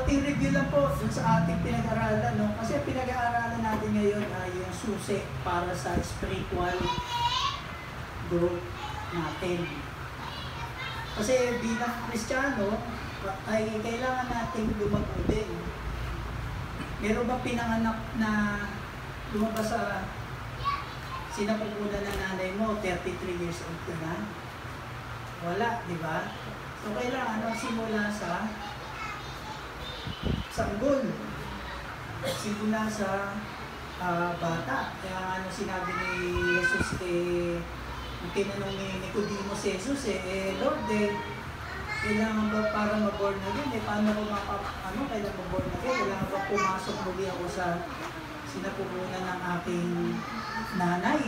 Konting review lang po dun sa ating pinag-aralan, no? Kasi pinag-aaralan natin ngayon ay yung susi para sa spiritual growth natin. Kasi bilang Kristiyano, ay kailangan nating lumago din. Meron ba pinanganak na lumabas sa sinapupunan ng nanay mo, 33 years old ka na? Wala, di ba? So kailangan magsimula sa sanggol. Simula sa bata. Kaya ano sinabi ni Jesus yung tinanong ni Nicodemo si Jesus Lord kailangan ba para mag-born again? Paano ko kailangan mag-born again? Kailangan ba pumasok muli ako sa sinapupunan ng aking nanay?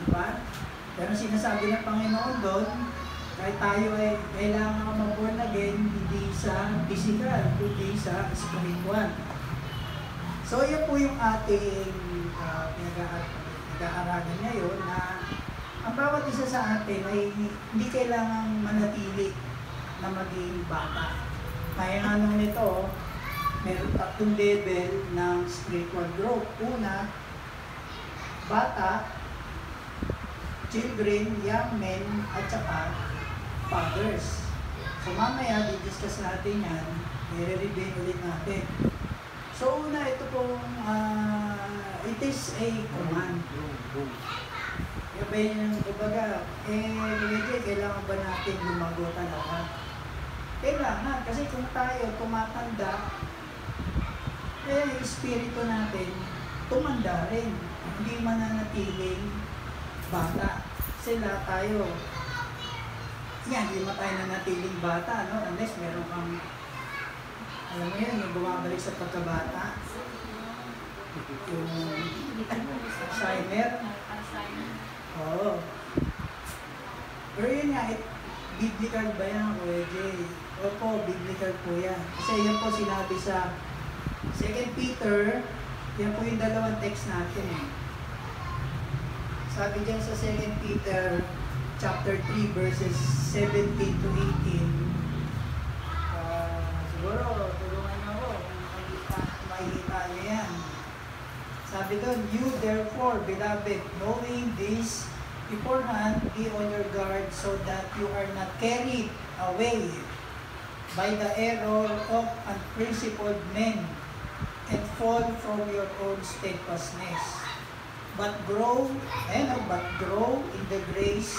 Diba? Pero sinasabi ng Panginoon doon, kahit tayo ay kailangan mag-born again, hindi sa physical, kundi sa spiritual. So, yan po yung ating pinag-aaralan ngayon na ang bawat isa sa atin ay hindi kailangang manatili na maging bata. Kaya nga nung nito, meron 3 level ng spiritual growth. Una, bata, children, young men, at saka fathers. So mamaya, di-discuss natin yan, i-review ulit natin. So una, ito pong, it is a command. Kumbaga, kailangan ba natin lumago talaga? Kailangan, kasi kung tayo tumatanda, yung espiritu natin, tumanda rin. Hindi mananatiling bata. Sila tayo, hindi mo tayo nanatiling bata, no? Unless meron kang, alam mo yun, yung bumabalik sa pagkabata. Yung Alzheimer. Oo. Pero yun nga, biblical ba yan, Kuya Jay? Opo, biblical po yan. Kasi yan po sinabi sa 2 Peter, yan po yung dalawang text natin eh. Sabi dyan sa 2 Peter chapter 3 verses 17 to 18. Siguro, tulungan niyo ako kung makikita niyo yan. Sabi doon, you therefore, beloved, knowing this beforehand, be on your guard so that you are not carried away by the error of unprincipled men and fall from your own steadfastness. But grow in the grace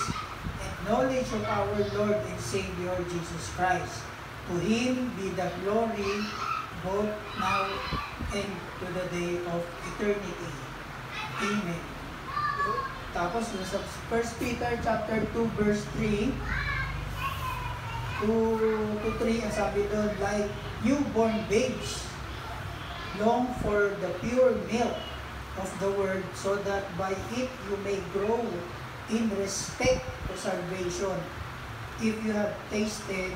and knowledge of our Lord and Savior Jesus Christ. To Him be the glory both now and to the day of eternity. Amen. Tapos sa 1 Peter chapter 2 verse 3 to 3, ang sabi doon, like newborn babes, long for the pure milk of the word, so that by it you may grow in respect to salvation, if you have tasted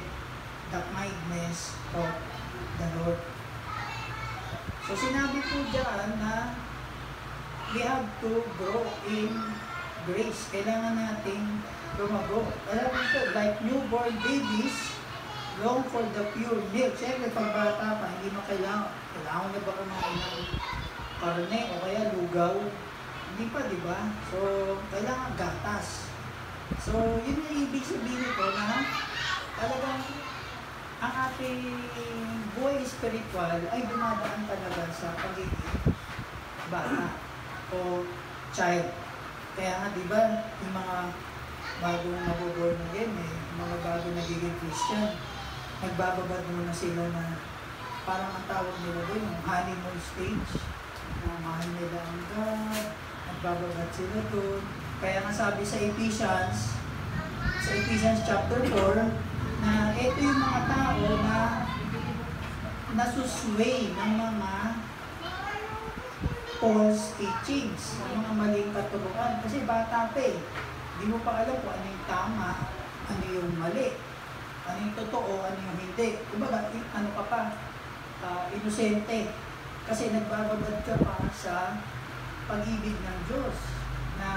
the kindness of the Lord. So sinabi po dyan na we have to grow in grace. Kailangan nating lumago. Alam mo, like newborn babies, long for the pure milk. Siyempre, pag bata pa, hindi mo kailangan na ba kumain ng karne o kaya lugaw? Hindi pa, di ba? So, kailangan gatas. So, yun yung ibig sabihin ko na talagang ang ating buhay spiritual ay dumadaan talaga sa pagiging bata o child. Kaya nga, di ba, yung mga bagong nabuborn again, mga bagong nagiging Christian, nagbababad muna sila na parang ang tawag nila doon, yung honeymoon stage, na mahal nila ang God, nagbababad sila doon. Kaya nga sabi sa Ephesians chapter 4, na ito yung mga tao na nasusway ng mga false teachings, ng mga maling katuruan. Kasi bata pa hindi mo pa alam kung ano yung tama, ano yung mali, ano yung totoo, ano yung hindi. Kumbaga, ano ka pa, inosente. Kasi nagbababad ka pa sa pag-ibig ng Diyos, na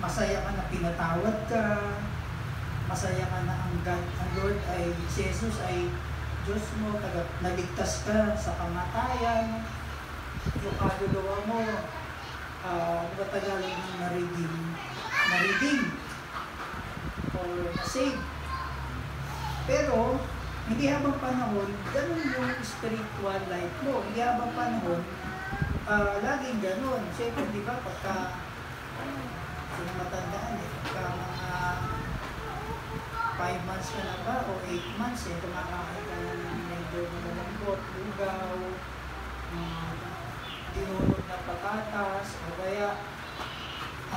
masaya ka na pinatawad ka, masaya ka na ang God, ang Lord ay, si Jesus ay Diyos mo, naligtas ka sa kamatayan, yung kaluluwa mo, Tagalog ng na-redeem, or na-save. Pero, hindi habang panahon, ganun yung spiritual life mo. Hindi habang panahon, laging ganun. Siyempre, di ba, pagka, sino matandaan pagka mga 5 months ka na ba, o 8 months kumakain ka na ng medyo malambot, lugaw, dinurog na patatas, o kaya,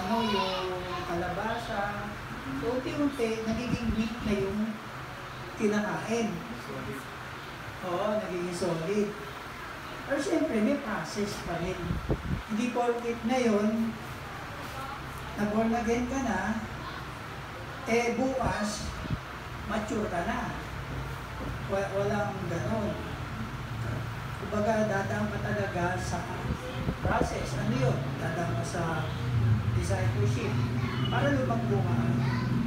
yung kalabasa. So, unti-unti, nagiging meat na yung kinakain. Oo, nagiging solid. Pero siyempre, may process pa rin. Hindi porket ngayon, na-born again ka na, bukas, mature ka na. Walang ganon. Kumbaga, dadaan ka talaga sa process. Ano yun? Dadaan ka sa discipleship. Para lumagbuka,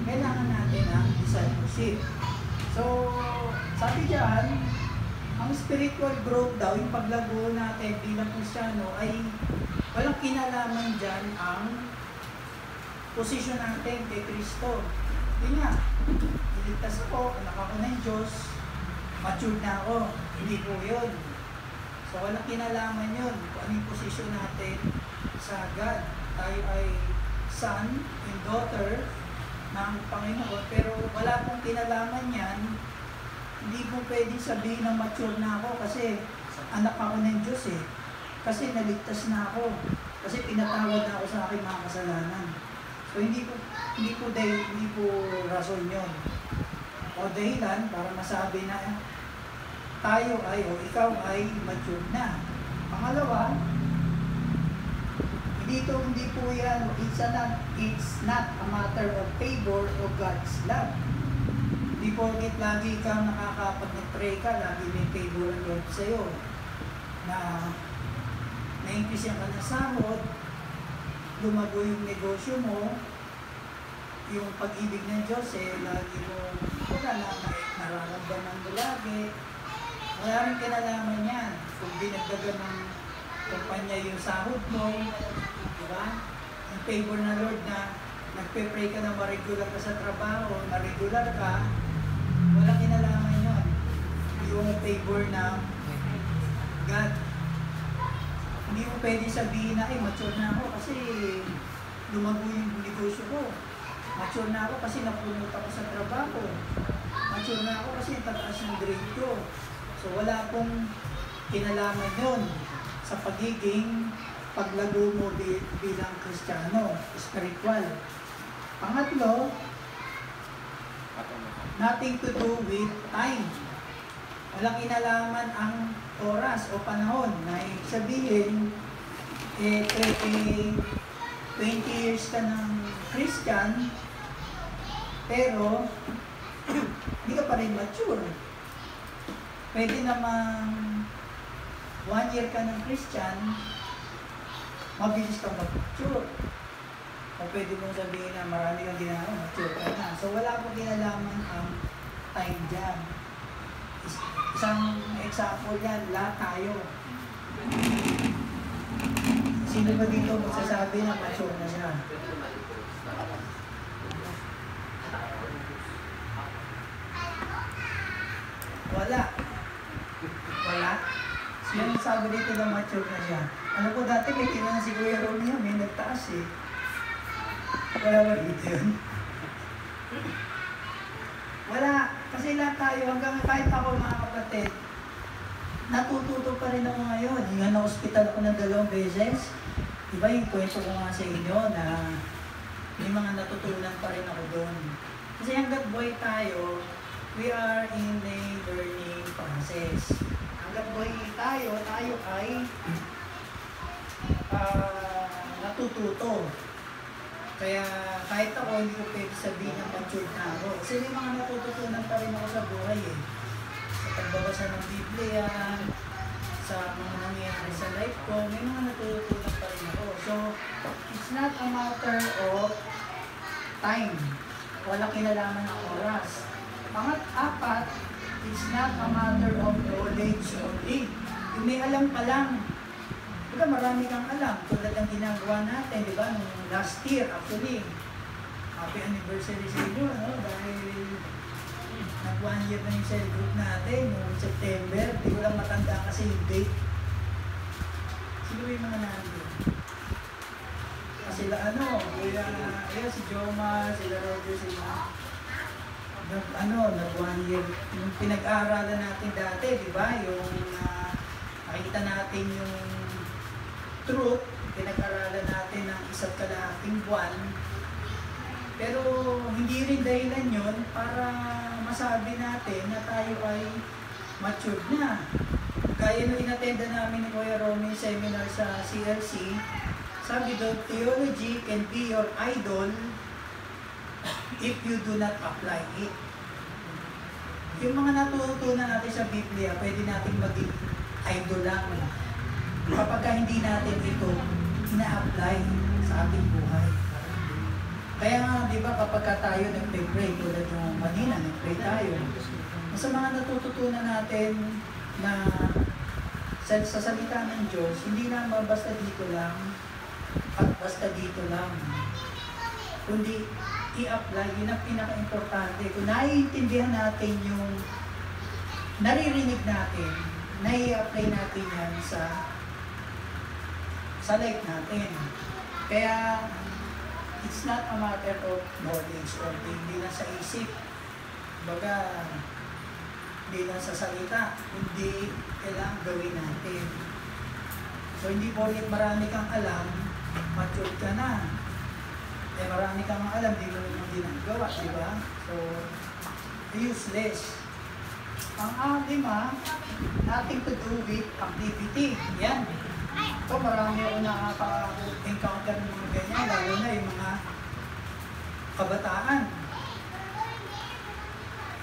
kailangan natin ang discipleship. So, sabi diyan, ang spiritual growth daw, yung paglago natin bilang Kristiyano ay walang kinalaman dyan ang posisyon natin kay Kristo. Yun nga, iligtas ako, anak ako ng Diyos, mature na ako, hindi po yun. So, walang kinalaman yun kung ano yung posisyon natin sa God. Tayo ay son and daughter ng Panginoon, pero wala pong kinalaman yan. Hindi po pwedeng sabihin na mature na ako kasi anak ako ng Diyos kasi naligtas na ako, kasi pinatawad na ako sa aking mga kasalanan. So hindi po rason yun o dahilan para masabi na tayo ay o ikaw ay mature na. Pangalawa, hindi po yan, it's not a matter of favor of God's love. Hindi porket lagi kang nakakapag-pray ka, lagi may favor ng Lord sa'yo, na na-increase ka ng sahod, lumago yung negosyo mo, yung pag-ibig ng Diyos lagi mo, nararamdaman mo lagi. Wala rin kinalaman yan kung dinagdagan ng kumpanya yung sahod mo, diba? Ang favor na Lord na nagpe-pray ka na ma-regular ka sa trabaho, na-regular ka, walang kinalaman yun. Yung favor ng God. Hindi mo pwede sabihin na, mature na ako kasi lumago yung negosyo ko. Mature na ako kasi napunot ako sa trabaho. Mature na ako kasi tataas yung grade ko. So wala pong kinalaman yun sa pagiging paglago mo bilang Kristiyano, spiritual. Pangatlo, nothing to do with time. Walang kinalaman ang oras o panahon na sabihin, 20 years ka ng Christian, pero hindi ka pa rin mature. Pwede namang 1 year ka ng Christian, mabilis kang mag-mature. O pwede mong sabihin na marami kang ginagawa, mature ka na. So wala po kinalaman ang time dyan. Isang example yan, lahat tayo. Sino ba dito magsasabi na mature na siya? Wala. Wala? Sino nagsabi dito na mature na siya? Alam ko dati may tinanong si Kuya Romeo, may nagtaas Wala ba dito yun? Wala. Kasi lahat tayo, hanggang kahit ako mga kapatid, natututo pa rin ako ngayon. Yung na-hospital ako ng 2 beses. Diba yung kwento ko nga sa inyo na may mga natutunan pa rin ako doon. Kasi hanggat buhay tayo, we are in a learning process. Hanggat buhay tayo ay natututo. Kaya kahit ako, hindi ko pwede sabihin na mature na ako. Kasi may mga natututunan pa rin ako sa buhay Sa pagbabasa ng Biblia, sa mga nangyayari sa life ko, may mga natutunan pa rin ako. So, it's not a matter of time. Wala kinalaman ng oras. Pangat-apat, It's not a matter of knowledge only. Yung may alam ka lang. Diba, marami kang alam. Tulad ng ginagawa natin, di ba? Nung last year, actually. Happy anniversary sa inyo, no? Dahil nag-1 year na yung cell group natin, noong September. Di ko lang matanda kasi yung date. Sino yung mga nandun? Sila kuya si Joma, sila Roger, sila nag 1 year. Yung pinag-aaralan natin dati, di ba? Yung nakikita natin yung truth, pinag-aaralan natin ng isa't kalahating buwan. Pero hindi rin dahilan yun para masabi natin na tayo ay matured na. Kaya nung inattenda namin ni Kuya Romy seminar sa CLC, sabi doon, theology can be your idol if you do not apply it. Yung mga natutunan natin sa Biblia, pwede natin maging idol lang kapag hindi natin ito ina-apply sa ating buhay. Kaya nga, di ba, kapag tayo nag-pray, tulad yung kanina, nag-pray tayo, sa mga natututunan natin na sa salita ng Diyos, hindi naman basta dito lang at basta dito lang, kundi i-apply. Yun ang pinaka-importante. Kung naiintindihan natin yung naririnig natin, nai-apply natin yan sa life natin. Kaya it's not a matter of knowledge or hindi lang sa isip, baga hindi lang sa salita, hindi kailangan gawin natin. So hindi porket marami kang alam, mature ka na. Marami kang alam, di mo naman ginagawa, di ba? So, useless. Ang lima, nothing to do with activity. Yan. Ito, marami ako nakaka-encounter ng mga ganyan, lalo na yung mga kabataan.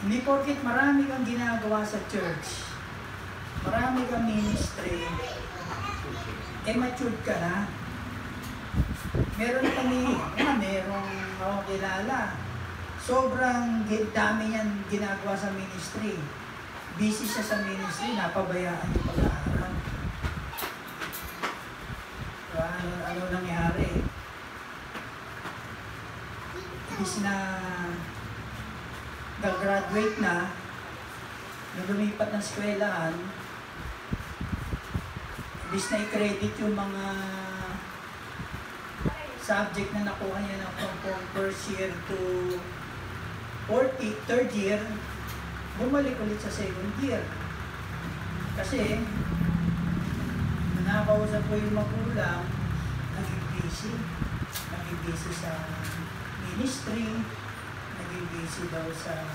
Hindi porket marami kang ginagawa sa church, marami kang ministry, matured ka na. Meron merong ako kilala. Sobrang dami niyan ginagawa sa ministry. Busy siya sa ministry, napabayaan yung pag-aaral. So, ano nangyari? Ibig na nag-graduate na, nung lumipat ng eskwelahan, ibig na i-credit yung mga subject na nakuha niya from first year to third year, bumalik ulit sa second year. Kasi, nakakausap ko yung magulang, naging busy sa ministry, naging busy daw sa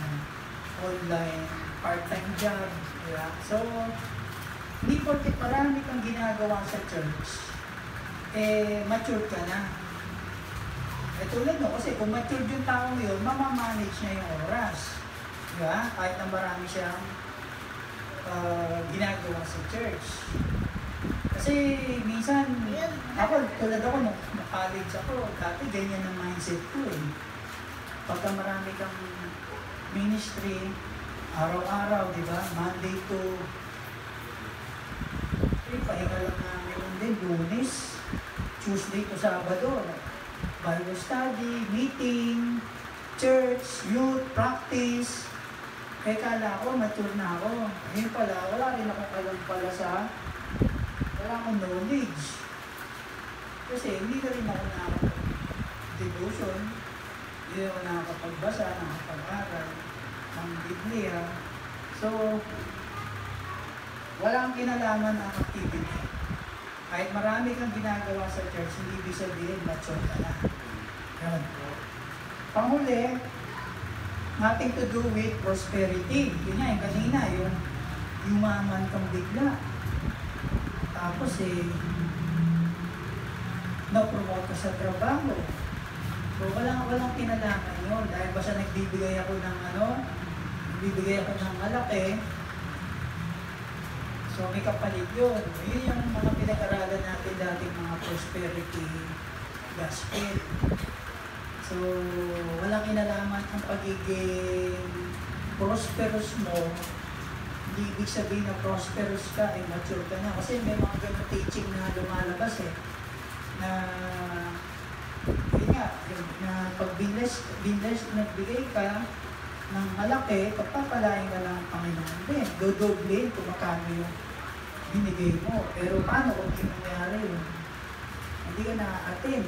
online part-time job. Diba? So, hindi porket marami kang ginagawa sa church, mature ka na. Tulad no, kasi kung matured yung taong yun, mamamanage niya yung oras. Diba? Kahit na marami siyang ginagawa sa church. Kasi minsan, tulad ako, nung college ako, dati ganyan ang mindset ko eh. Pagka marami kang ministry, araw-araw, diba? Monday to pahinga lang namin din, Lunes, Tuesday to Sabado, Bible study, meeting, church, youth, practice. Kaya kala ko, mature na ako. Ngayon pala, wala rin akong alam pala wala akong knowledge. Kasi hindi na rin ako nakakapag-devotion, hindi ako nakakapagbasa, nakakapag-aral ng Biblia. So, walang kinalaman ang activity. Kahit marami kang ginagawa sa church, hindi ibig sabihin, mature ka na. Yan. Panghuli, nothing to do with prosperity. Yun nga, yung kanina, yung yumaman kang bigla. Tapos na-promote ka sa trabaho. So, walang kinalaman yun. Dahil basta nagbibigay ako ng malaki, so may kapalit yun. Yun yung mga pinag-aralan natin dating mga prosperity gospel. So, walang kinalaman ang pagiging prosperous mo Hindi ibig sabihin na prosperous ka, ay mature ka na. Kasi may mga ganun teaching na lumalabas na yun nga, na pag binless, nagbigay ka ng malaki, pagpapalain ka ng Panginoon din. Dodoble kung makano yung binigay mo. Pero paano kung hindi nangyari yun? Hindi ka na-attend.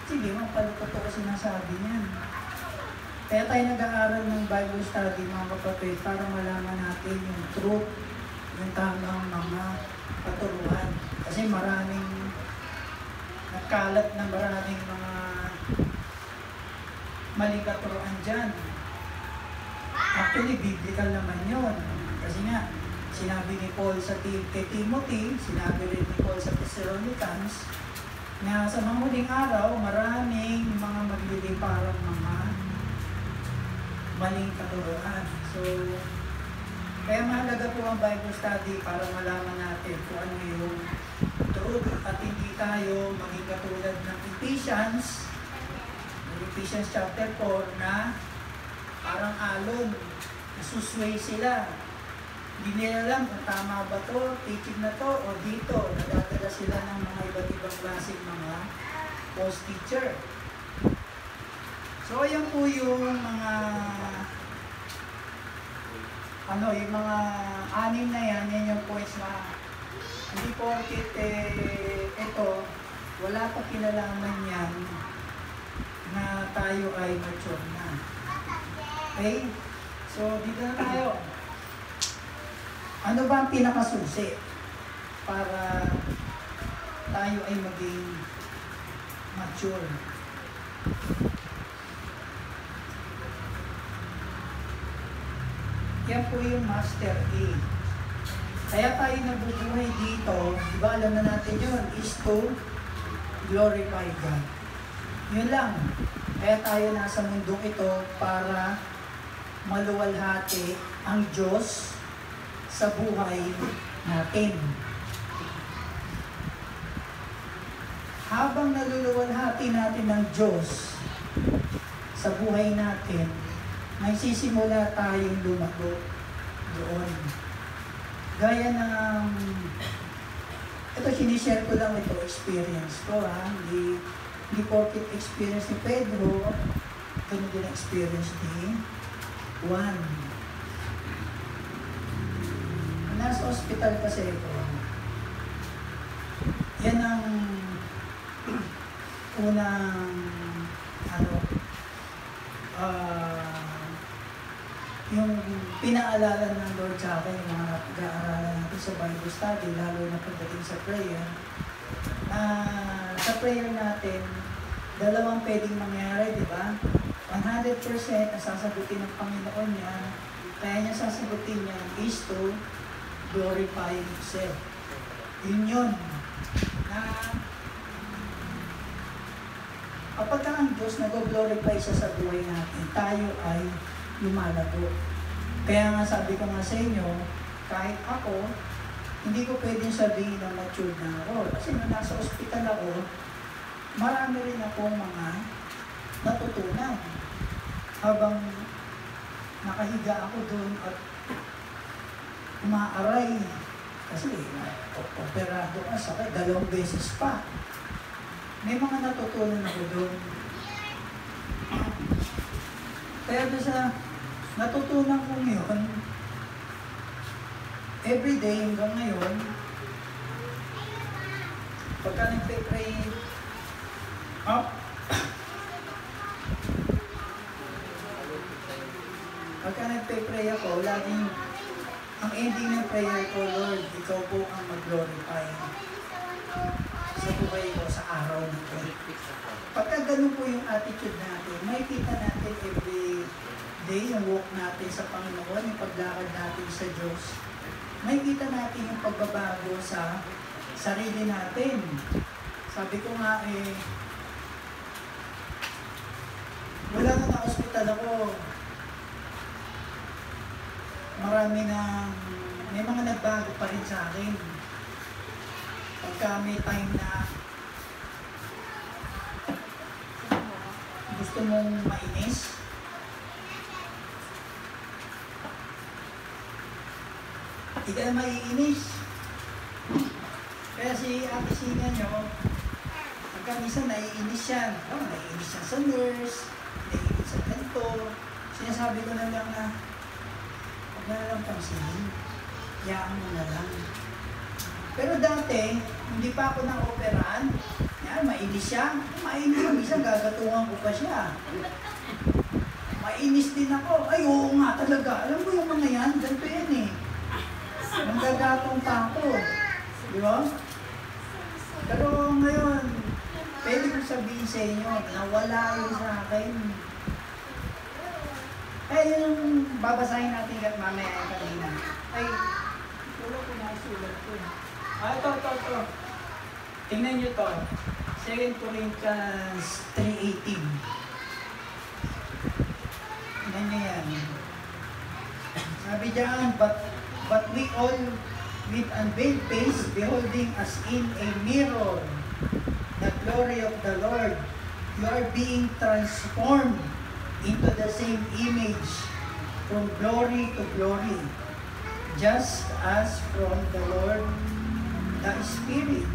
Sige, magpalukot ko sinasabi niyan. Kaya tayo nag-aaral ng Bible study, mga kapatid, para malaman natin yung truth, yung tamang mga katuruan. Kasi maraming nagkalat na maraming mga maling katuruan dyan. Actually, biblical naman yun. Kasi nga, sinabi ni Paul kay Timothy, sinabi rin ni Paul sa Thessalonians, na sa mga huling araw, maraming mga magliliparang mga maling katuruan. So, kaya mahalaga po ang Bible study para malaman natin kung ano yung truth at hindi tayo maging katulad ng Ephesians chapter 4 na parang alon, nasusway sila. Hindi nila alam kung tama ba to, teaching na to, o dito. Nadadala sila ng mga iba't ibang klaseng mga false teacher. So, ayan po yung mga yung mga anim na yan yung points na hindi porket ito, wala pa kinalaman yan na tayo ay mature na. Okay? So, dito na tayo. Ano ba ang pinakasusi para tayo ay maging mature? Yan po yung Master A. Kaya tayo nabubuhay dito, di ba alam na natin yun, is to glorify God. Yun lang. Kaya tayo nasa mundong ito para maluwalhati ang Diyos sa buhay natin. Habang naluluwalhati natin ng Diyos sa buhay natin, may sisimula tayong lumago doon. Gaya ng, ito sinishare ko lang ito, experience ko hindi porket experience ni Pedro, ganun din experience ni Juan. Nasa hospital kasi ito. Yan ang unang yung pinaalala ng Lord sa akin, yung mga pag-aaralan natin sa Bible study, lalo na pagdating sa prayer, sa prayer natin, dalawang pwedeng mangyari, di ba? 100% na sasagutin ng Panginoon niya, kaya niya sasagutin niya is to glorify Himself. Yun. Na kapag ang Diyos nag-glorify siya sa buhay natin, tayo ay lumalago. Kaya nga sabi ko nga sa inyo, kahit ako, hindi ko pwedeng sabihin na mature na ako. Kasi nung nasa ospital ako, marami rin akong mga natutunan. Habang nakahiga ako doon at umaaray. Kasi operado ka, sakit, 2 beses pa. May mga natutunan ako doon. Kaya doon sa natutunan ko yun, everyday hanggang ngayon, pagka nagpe-pray, pagka nagpe-pray ako, laging ang ending ng prayer ko, Lord, Ikaw po ang mag-glorify sa buhay ko sa araw na ito. Pagka ganun po yung attitude natin, makikita natin every day yung walk natin sa Panginoon, yung paglakad natin sa Diyos. Makikita natin yung pagbabago sa sarili natin. Sabi ko nga wala na na-hospital ako. May mga nagbago pa rin sa akin. Pagka may time na gusto mong mainis, Hindi ka na maiinis. Kaya si Ate Sina nyo, pagka minsan naiinis yan. Oh, naiinis yan sa nurse, naiinis sa ganito. Sinasabi ko na lang na, huwag na lang pansinin. Hayaan mo na lang. Pero dati, hindi pa ako na-operan. Yan, mainis siya. Mainis siya. Minsan gagatungan ko pa siya. Mainis din ako. Ay, oo nga talaga. Alam mo yung mga yan, ganito yan eh. Nanggagatong pa ako. Di ba? Pero ngayon, pwede ko sabihin sa inyo, nawala yun sa akin. Ay, yung babasahin natin kat mamaya kanina. Ay, wala ko na sulat ko. Ito. Tingnan nyo to. 2 Corinthians 3:18. Tingnan nyo yan. Sabi dyan, but we all with unveiled face, beholding as in a mirror the glory of the Lord, you are being transformed into the same image from glory to glory, just as from the Lord the Spirit.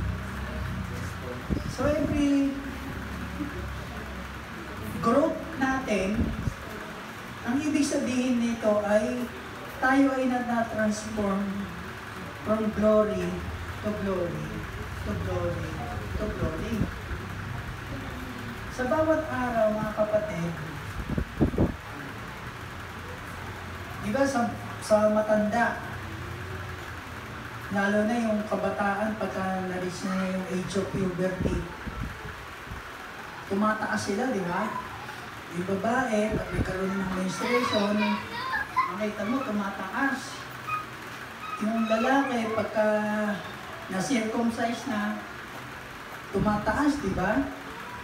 So every growth natin, ang ibig sabihin nito ay tayo ay na-transform from glory to glory to glory to glory. Sa bawat araw, mga kapatid, di ba sa matanda, lalo na yung kabataan pagka na-reach na yung age of puberty, tumataas sila, di ba? Yung babae, pag nagkaroon ng menstruation, makita mo, tumataas. Yung lalaki, pagka na-circumcise na, tumataas, di ba?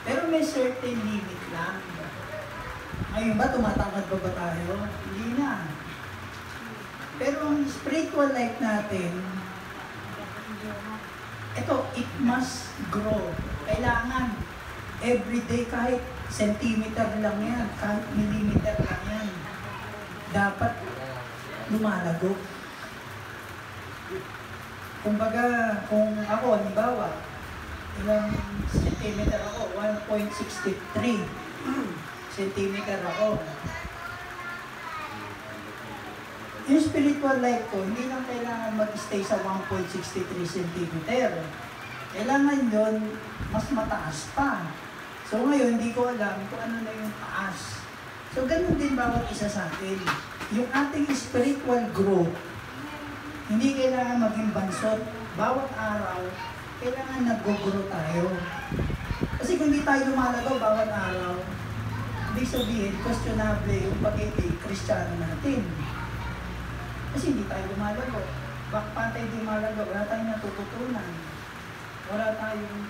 Pero may certain limit lang. Ngayon ba, tumatangkad ba tayo? Hindi na. Pero ang spiritual life natin, ito, it must grow. Kailangan, everyday, kahit centimeter lang yan, kahit millimeter lang yan, dapat lumalago. Kumbaga, kung ako, halimbawa, ilang centimeter ako, 1.63 centimeter ako. Yung spiritual life ko, hindi lang kailangan mag-stay sa 1.63 centimeter. Kailangan yun, mas mataas pa. So ngayon, hindi ko alam kung ano na yung taas. So ganun din bawat isa sa atin. Yung ating spiritual growth, hindi kailangan maging bansot. Bawat araw, kailangan nag-grow tayo. Kasi kung hindi tayo lumalagaw bawat araw, ibig sabihin, questionable yung pagiging Kristiyano natin. Kasi hindi tayo lumalago. Bakit hindi lumalago? Wala tayong natututunan. Wala tayong,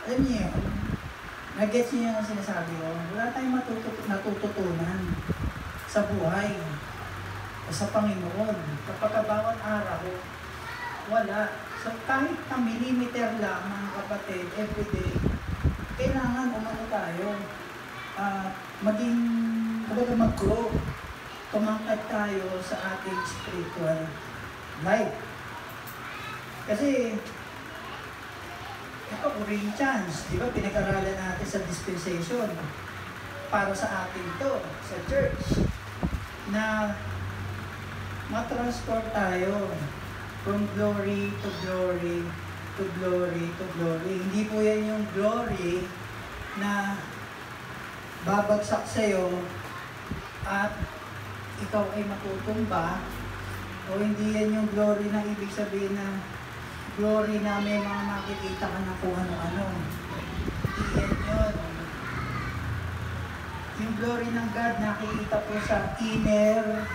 alam niyo yun, nag-gets niyo yung sinasabi ko, wala tayong natututunan sa buhay o sa Panginoon. Kapag bawat araw, wala. So kahit na millimeter lang, mga kapatid, everyday, kailangan umano tayo, maging, mag-grow. Tumangkat tayo sa ating spiritual life. Kasi, ito, Corinthians, di ba, pinag-aralan natin sa dispensation para sa atin to, sa church, na matransport tayo from glory to glory to glory to glory. Hindi po yan yung glory na babagsak sa'yo at ikaw ay matutumba, o hindi yan yung glory na ibig sabihin na glory na may mga makikita ka na kung ano-ano. Hindi yan yun. Yung glory ng God nakikita po sa inner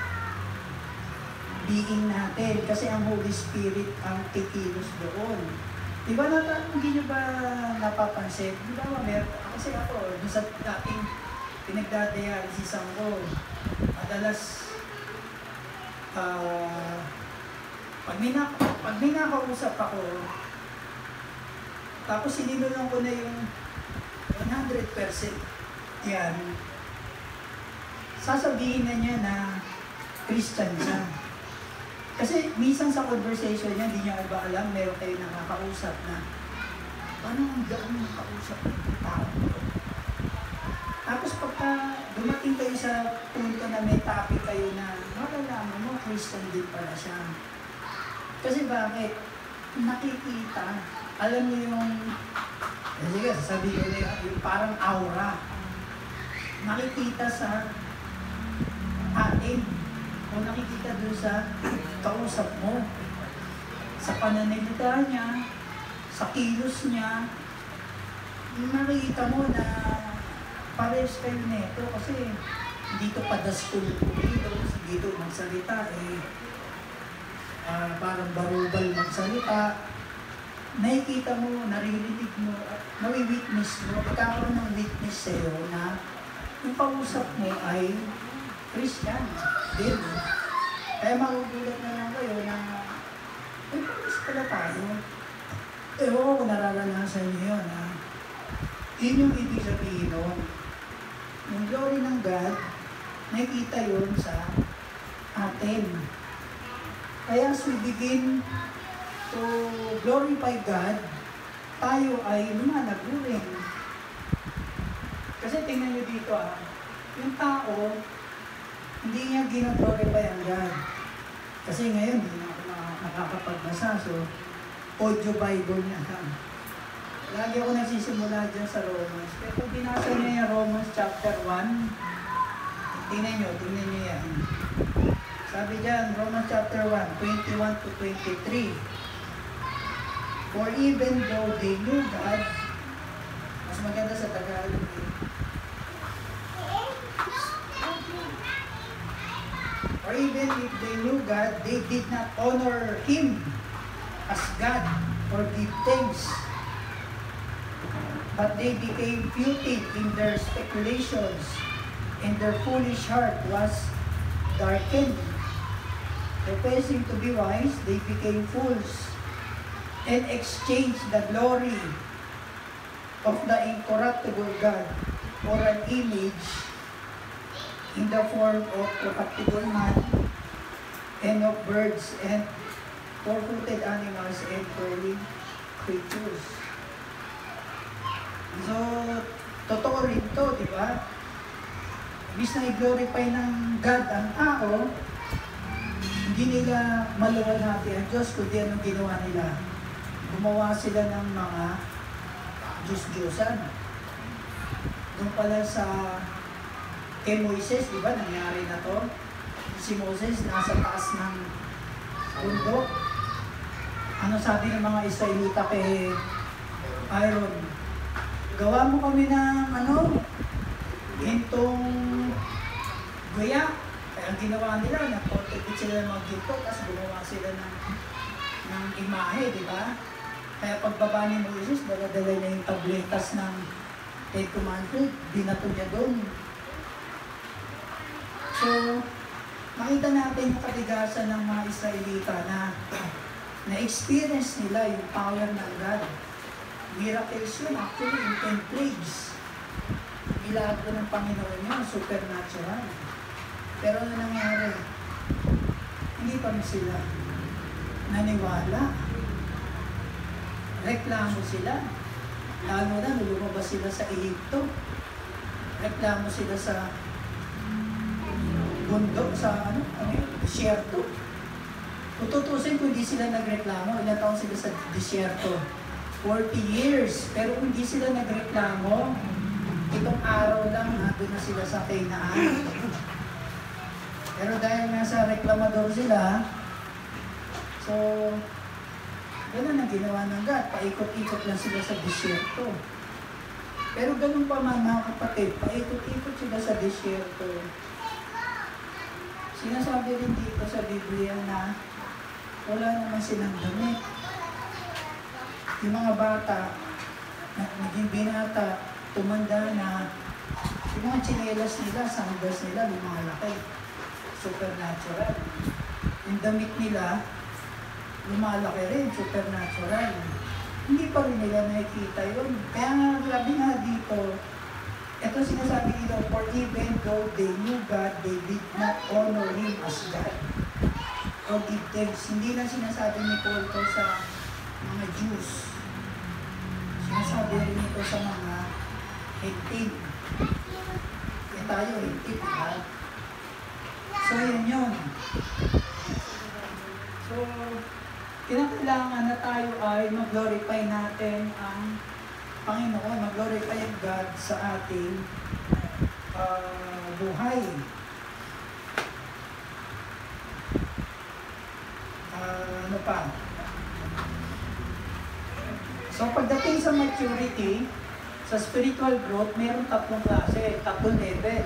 being natin kasi ang Holy Spirit ang kikilos doon. Di ba hindi nyo ba napapansin? Di ba kasi ako, dun sa dating pinagdadialysis ako, madalas pag may nakausap ako, tapos sinilulong ko na yung 100% yan, sasabihin na niya na Christian siya. Kasi minsan sa conversation niya, hindi niya ba alam, meron kayo nakakausap na, paano ang gaan nakakausap ng tao? Tapos pagka dumating kayo sa punto na may topic kayo na malalaman mo, Christian din pala siya. Kasi bakit? Nakikita. Alam niyo yung, sige, sasabihin ko na yung parang aura. Nakikita sa atin. O nakikita doon sa kausap mo. Sa pananalita niya, sa kilos niya, makikita mo na pares kayo neto kasi dito padaskul ko dito magsalita parang barubal magsalita. Nakikita mo, naririnig mo, nawi-witness mo, ikaw ng witness sa'yo na yung kausap mo ay Christian. Din. Kaya magugulat na lang kayo na ay, pares pala tayo. Oo, nararanasan niyo yun. Yun yung ibig sabihin nun. Yung glory ng God, nakikita yun sa atin. Kaya as we begin to glorify God, tayo ay lumalaguro rin. Kasi tingnan nyo dito yung tao, hindi niya ginaglorify ang God. Kasi ngayon, hindi na ako nakakapagbasa, so audio Bible niya lang. Lagi ako nagsisimula dyan sa Romans. Pero kung binasa niyo yung Romans chapter 1, tingnan niyo yan. Sabi dyan, Romans chapter 1, 21 to 23. For even though they knew God, mas maganda sa Tagalog or even if they knew God, they did not honor Him as God or give thanks. But they became futile in their speculations, and their foolish heart was darkened. Professing to be wise, they became fools, and exchanged the glory of the incorruptible God for an image in the form of corruptible man, and of birds, and four-footed animals, and crawling creatures. So, totoo rin to, di ba? Ibig na i-glorify ng God ang tao, hindi nila maluwalhati ang Diyos, kundi anong ginawa nila. Gumawa sila ng mga Diyos-Diyosan. Doon pala sa kay Moises, di ba, nangyari na to? Si Moses nasa taas ng bundok. Ano sabi ng mga Israelita kay Aaron? Gawa mo kami ng gintong guya. Kaya ang ginawa nila, nagpotipid sila ng mga ginto, tapos gumawa sila ng imahe, di ba? Kaya pagbaba ni Moses, dala-dala niya yung tabletas ng Ten Commandments, binato niya doon. So, makita natin yung katigasan ng mga Israelita na na-experience nila yung power ng God. Miracles yun, actually, in 10 plagues. Milagro ng Panginoon yun, supernatural. Pero ano nangyari? Hindi pa sila naniwala. Reklamo sila. Lalo na, lumabas sila sa Egypto. Reklamo sila sa bundok, sa disyerto. Kung tutusin, kung hindi sila nagreklamo, ilang taon sila sa disyerto? 40 years. Pero kung hindi sila nagreklamo, itong araw lang, doon na sila sa Canaan. Pero dahil nasa reklamador sila, so, ganun ang ginawa ng God. Paikot-ikot lang sila sa disyerto. Pero ganun pa man, mga kapatid, paikot-ikot sila sa disyerto. Sinasabi rin dito sa Biblia na wala naman silang damit. Yung mga bata, naging binata, tumanda na, yung mga tsinelas nila, sandals nila, lumalaki. Supernatural. Yung damit nila, lumalaki rin, supernatural. Hindi pa rin nila nakikita yun. Kaya nga, grabe nga dito, ito sinasabi dito, for even though they knew God, they did not honor Him as God. o dibdibs. Hindi lang sinasabi ni Paul to sa mga Jews. Sinasabi rin ito sa mga hentil. Kaya tayo hentil, ha? So, yun. So, kinakailangan na tayo ay mag-glorify natin ang Panginoon, mag-glorify ang God sa ating buhay. Ano pa? So, pagdating sa maturity, sa spiritual growth, mayroong tatlong klase, tatlong level.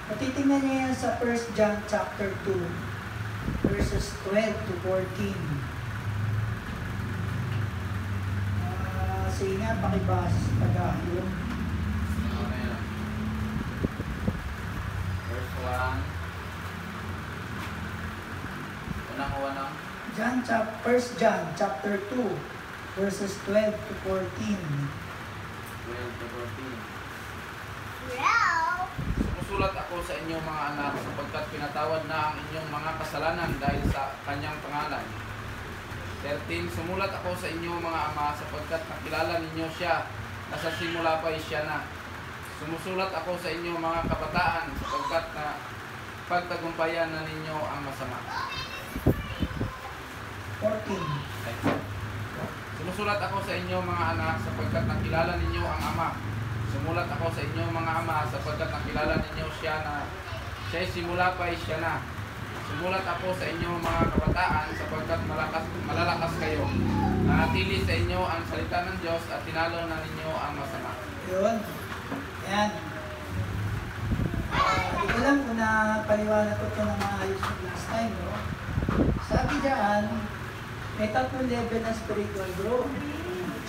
Matitingnan niyo yan sa 1 John chapter 2, verses 12 to 14. Sige nga, pakibasa sa Tagalog. Verse 1. Unang. John 1 John chapter 2, verses 12 to 14. 12 to 14. Sumusulat ako sa inyong mga anak sapagkat pinatawad na ang inyong mga kasalanan dahil sa kanyang pangalan. 13. Sumulat ako sa inyo mga ama sapagkat nakilala ninyo siya na sa simula pa siya na. Sumusulat ako sa inyo mga kabataan sapagkat na pagtagumpayan na ninyo ang masama. 14. Sumusulat ako sa inyo mga anak sapagkat nakilala ninyo ang ama. Sumulat ako sa inyo mga ama sapagkat nakilala ninyo siya na siya'y simula pa siya na. Sumulat ako sa inyo mga kabataan sapagkat malalakas kayo. Nanatili sa inyo ang salita ng Diyos at tinalo na ninyo ang masama. Yun. Ayan. Hindi ko lang kung napaliwanag ko ito ng maayos ng last time, no? Sabi dyan, may tatlong level ng spiritual growth.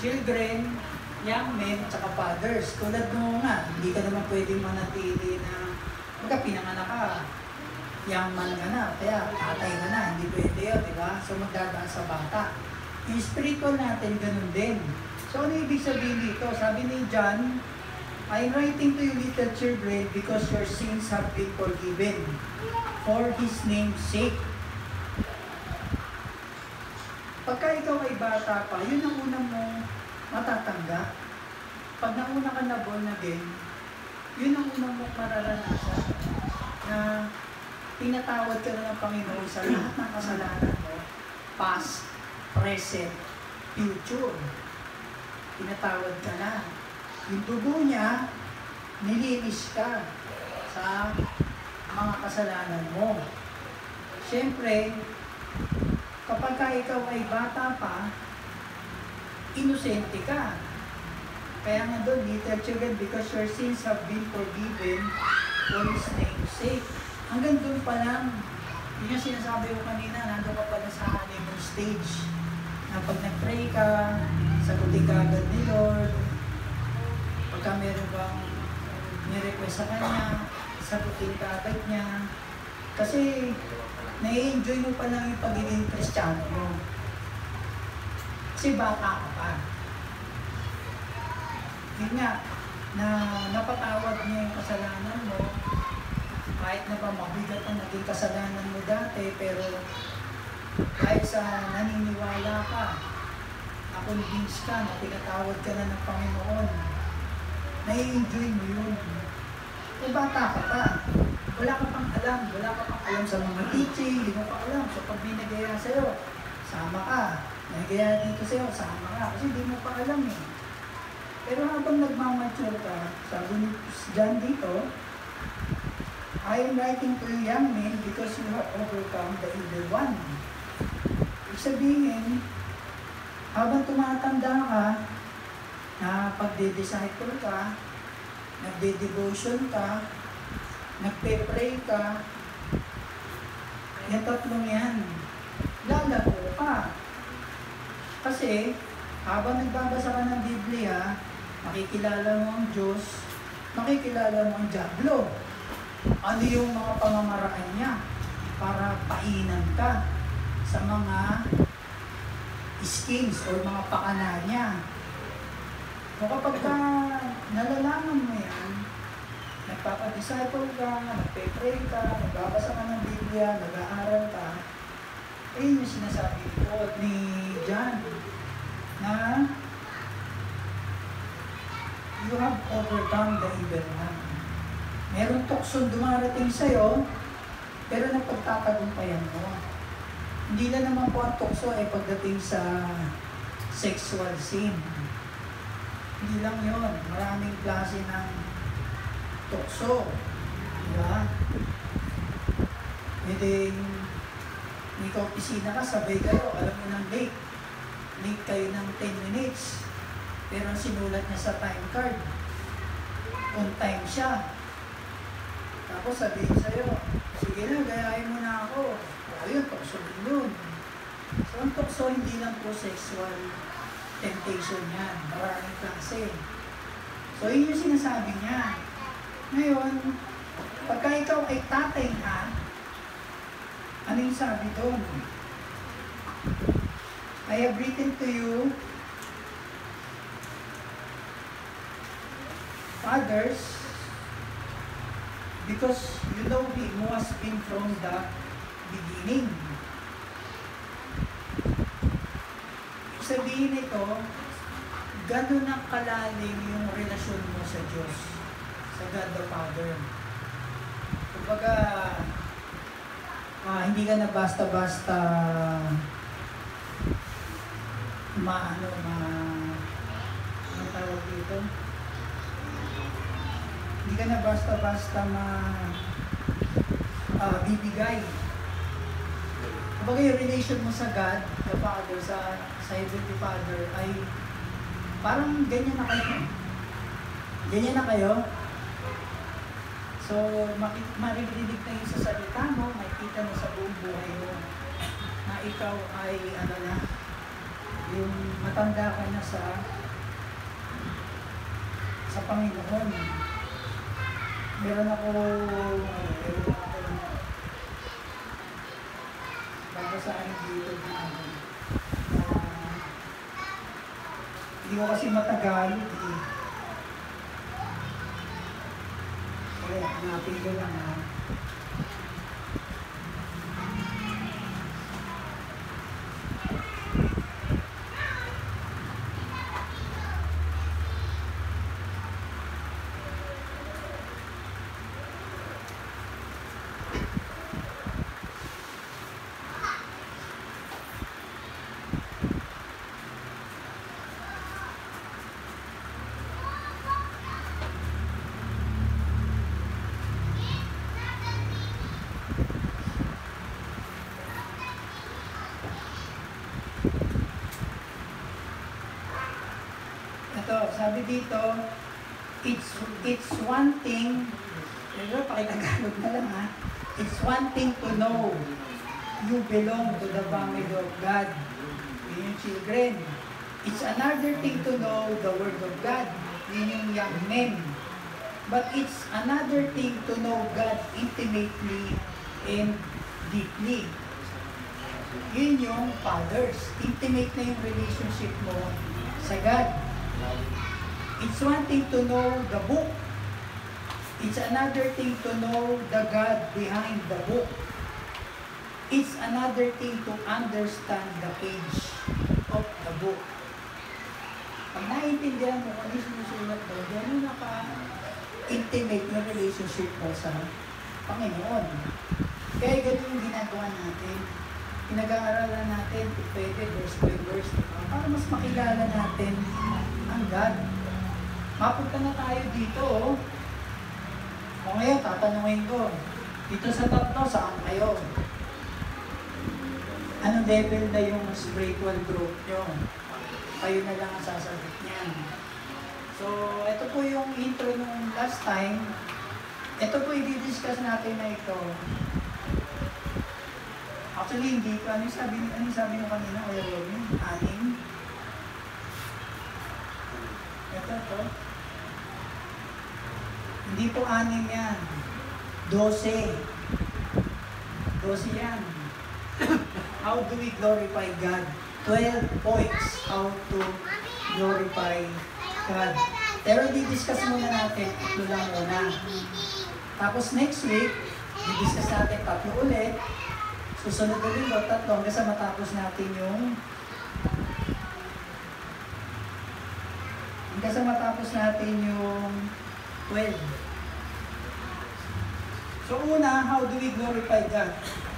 Children, young men, tsaka fathers. Tulad mo nga, hindi ka naman pwedeng manatili na pinanganak ka. Young man ka na, kaya tatay ka na, hindi pwede yun, di ba? So magdadaan sa bata. Yung spiritual natin, ganun din. So ano ibig sabihin dito? Sabi ni John, I'm writing to you little children because your sins have been forgiven for His name's sake. Pagka ikaw ay bata pa, yun ang unang mong matatanggap. Pag nauna ka na born again, yun ang unang mong mararanasan na pinatawad ka na ng Panginoon sa lahat ng kasalanan mo, past, present, future. Pinatawad ka na. Yung dugo niya, nilinis ka sa mga kasalanan mo. Siyempre, kapag ka ikaw ay bata pa, inosente ka. Kaya nga doon, little children, because your sins have been forgiven for His name's sake. Hanggang doon pa lang, yun yung sinasabi ko kanina, nandun ka pala sa honeymoon stage. Na pag nag-pray ka, sagutin ka agad ni Lord. Pagka meron bang ni-request sa Kanya, sagutin ka agad niya. Kasi, nai-enjoy mo pa lang yung pagiging Kristiyano mo. Kasi bata ka pa. Yun nga, na napatawad niya yung kasalanan mo, kahit na ba mabigat ang naging kasalanan mo dati, pero kahit sa naniniwala ka, na-convince ka, na pinatawad ka na ng Panginoon, nai-enjoy mo yun. E bata ka pa, wala ka pang alam sa mga teaching, hindi mo pa alam. So pag binigaya sa'yo, sama ka. Nagaya dito sa'yo, sama ka. Kasi hindi mo pa alam eh. Pero habang nagmamature ka, sabi ni John dito, I am writing to you young men because you have overcome the evil one. Ibig sabihin, habang tumatanda ka, na pagde-disciple ka, nagde-devotion ka, nagpe-pray ka, yung tatlong yan, lalago ka. Kasi, habang nagbabasa ka ng Biblia, makikilala mo ang Diyos, makikilala mo ang diablo. Ano yung mga pamamaraan niya para painan ka sa mga schemes o mga pakana niya. So kapag ka nalalaman mo yan, nagpapadisciple ka, nagpe-pray ka, nagbabasa ka ng Biblia, nag-aaral ka, Ayun yung sinasabi ko ni John na you have overcome the evil one. Meron tukson dumarating sa'yo, pero napagtatagumpayan mo. Hindi na naman po ang tukso ay pagdating sa sexual sin. Hindi lang yon, maraming klase ng tukso. Diba? Pwede may ka-opisina ka, sabay kayo, alam mo ng late. Late kayo ng 10 minutes. Pero sinulat niya sa time card, on time siya. Tapos sabihin sa'yo, sige na, gayahin mo na ako. O yun, tukso din yun. So ang tukso hindi lang po sexual temptation yan. Maraming klase. So yun yung sinasabi niya. Ngayon, pagka ikaw ay tatay na, ano yung sabi doon? I have written to you, fathers, because you know him who has been from the beginning. Sabihin nito, gano'n na kalalim yung relasyon mo sa Diyos, sa God the Father. Kumbaga, hindi ka na basta-basta ano tawag dito? Hindi ka na basta-basta bibigay. Kumbaga yung relation mo sa God, the Father, sa Heavenly Father, ay parang ganyan na kayo. Ganyan na kayo. So, maririnig na yung sa salita mo, makikita mo sa buong buhay mo na ikaw ay, yung matanda ka na sa Panginoon. Meron ako babasahin dito na hindi ko kasi matagal. Kaya, hanapin ko lang ha. Sabi dito, it's one thing, pero pakitagalog na lang ha, it's one thing to know you belong to the family of God, yun yung children. It's another thing to know the Word of God, yun yung young men. But it's another thing to know God intimately and deeply. Yun yung fathers. Intimate na yung relationship mo sa God. It's one thing to know the book. It's another thing to know the God behind the book. It's another thing to understand the page of the book. Pag naiintindihan mo kung ano sinusulat mo, gano'n naka-intimate na relationship mo sa Panginoon. Kaya gano'n yung ginagawa natin. Pinag-aaralan natin, pwede, verse by verse, para mas makilala natin ang God. Mapunta na tayo dito, oh. O ngayon, tatanungin ko, dito sa tatlo, saan kayo? Anong level na yung spiritual growth nyo? Kayo na lang ang sasagot niyan. So, ito po yung intro nung last time. Ito po i-discuss natin na ito. Actually, hindi ko. Ano sabi mo kanina, Kuya Robin? 6? Ito to. Hindi po 6 yan. 12. 12 yan. How do we glorify God? 12 points how to glorify God. Pero i-discuss muna natin, ito lang muna. Tapos next week, i-discuss natin 3 ulit. Susunod na linggo, 3 hanggang sa matapos natin yung 12. So una, how do we glorify God?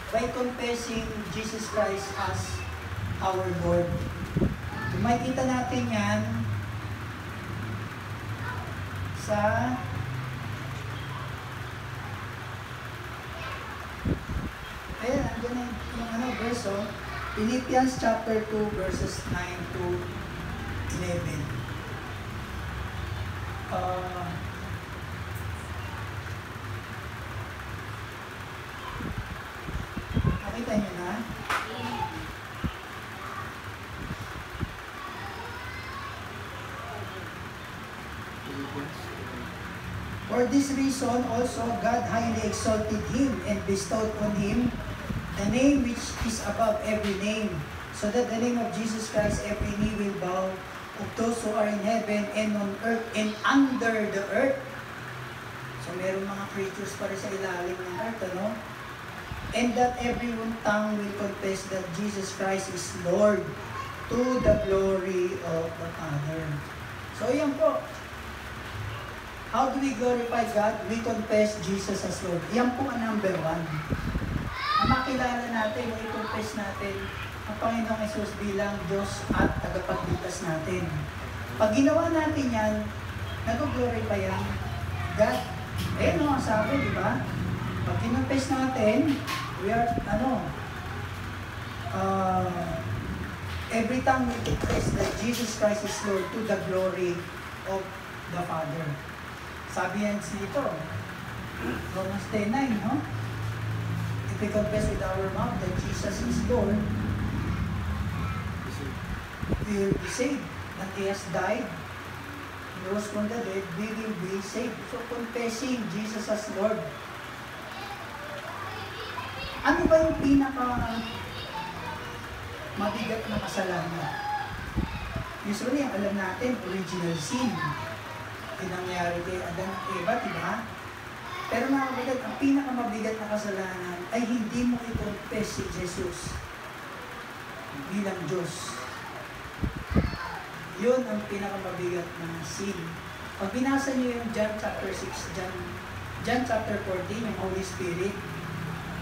By confessing Jesus Christ as our Lord. Kung makikita natin yan sa ayan, andyan yung verse, Philippians chapter 2 verses 9 to 11. Nakita niyo na? For this reason also God highly exalted him and bestowed on him the name which is above every name, so that the name of Jesus Christ every knee will bow, of those who are in heaven and on earth and under the earth. So merong mga creatures pa rin sa ilalim ng earth, ano? And that every tongue will confess that Jesus Christ is Lord, to the glory of the Father. So yan po. How do we glorify God? We confess Jesus as Lord. Yan po ang number 1. Ang makilala natin, i-confess natin ang Panginoong Hesus bilang Diyos at tagapagligtas natin. Pag ginawa natin yan, nag-glorify ang God. Eh, no, ang sabi, di ba? Pag kinonfess natin, we are, every time we confess that Jesus Christ is Lord to the glory of the Father. Sabi yan dito, Romans 10:9, no? If we confess with our mouth that Jesus is Lord, we will be saved. That He has died, He rose from the dead, we will be saved. So confessing Jesus as Lord. Ano ba yung mabigat na kasalanan? Usually, alam natin, original sin. Nangyari kay Adan at Eva, diba? Pero mga kapatid, ang pinakamabigat na kasalanan ay hindi mo i-confess si Jesus bilang Diyos. Yun ang pinakamabigat na sin. Pag binasa niyo yung John chapter 6, John chapter 14, yung Holy Spirit,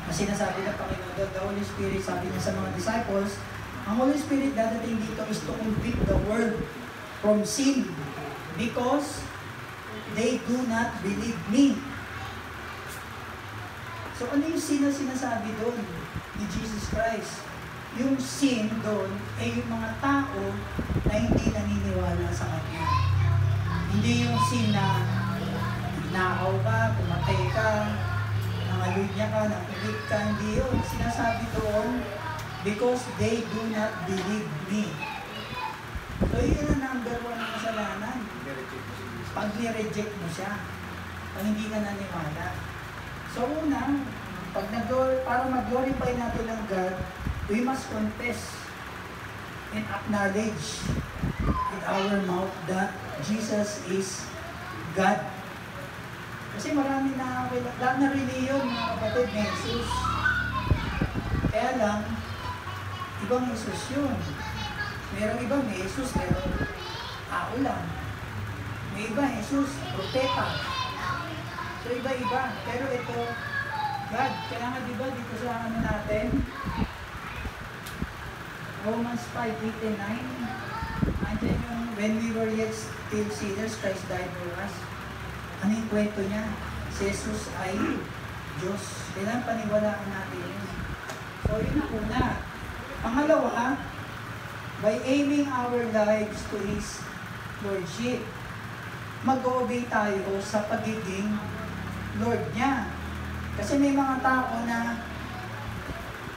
na sinasabi ng Panginoon doon, the Holy Spirit, sabi niya sa mga disciples, ang Holy Spirit dadating dito is to convict the world from sin because they do not believe me. So ano yung sin na sinasabi doon ni Jesus Christ? Yung sin doon ay yung mga tao na hindi naniniwala sa Kanya. Hindi yung sin na nakaw ka, pumatay ka, nangalunya ka, nakulit ka, hindi yun. Sinasabi doon, because they do not believe me. So yun ang number 1 na kasalanan. Pag ni-reject mo siya, pag hindi ka naniwala. So una, para mag-glorify natin ang God, we must confess and acknowledge with our mouth that Jesus is God. Kasi marami na lahat na reliyon, mga kapatid, na Jesus. Kaya lang, ibang Jesus yun. Merong ibang may Jesus, merong tao lang. May iba, Jesus, propeta. So, iba-iba. Pero ito, God, kaya nga diba dito sa natin, Romans 5:8 and 9, andyan yung, when we were yet still sinners, Christ died for us. Ano yung kwento niya? Si Jesus ay Diyos. Kailangan paniwalaan natin yun. So, yun ang una. Pangalawa, by aiming our lives to His Lordship, mag-obey tayo sa pagiging Lord niya. Kasi may mga tao na,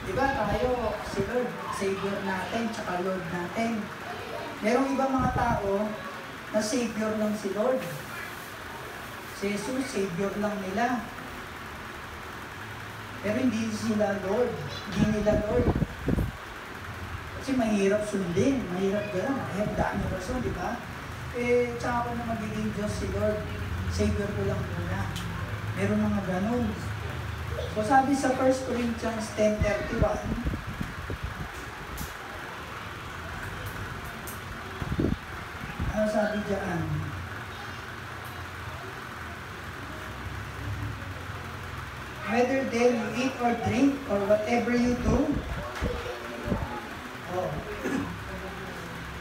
di ba tayo, si Lord, Savior natin, tsaka Lord natin. Merong ibang mga tao na Savior lang si Lord. Si Jesus, Savior lang nila. Pero hindi sila Lord. Hindi nila Lord. Kasi mahirap sundin, mahirap gano'n, mahirap daan yung rason, di ba? Tsaka ko na magiging Diyos si Lord, Savior ko lang muna. Meron mga ganun. So sabi sa 1 Corinthians 10:31, ano sabi diyan? Whether then you eat or drink or whatever you do, oh.